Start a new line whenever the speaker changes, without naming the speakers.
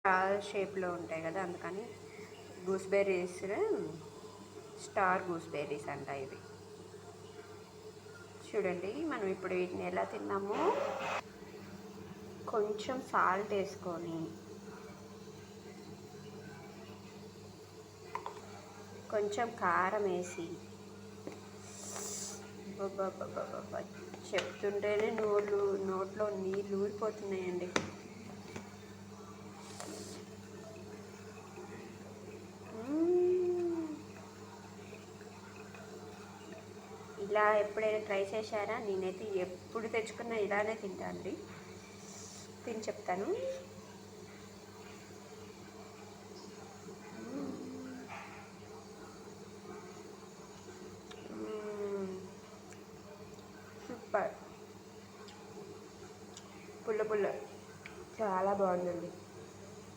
Star షేప్లో ఉంటాయి కదా, అందుకని గూస్బెర్రీస్, స్టార్ గూస్బెర్రీస్ అంట ఇవి. చూడండి మనం ఇప్పుడు వీటిని ఎలా తిన్నామో, కొంచెం సాల్ట్ వేసుకొని, కొంచెం కారం వేసి, చెప్తుంటేనే నోట్లో నీళ్ళు ఊరిపోతున్నాయండి. ఇలా ఎప్పుడైనా ట్రై చేశారా? నేనైతే ఎప్పుడు తెచ్చుకున్నా ఇలానే తింటానండి. తిని చెప్తాను. సూపర్, పుల్ల పుల్ల, చాలా బాగుందండి.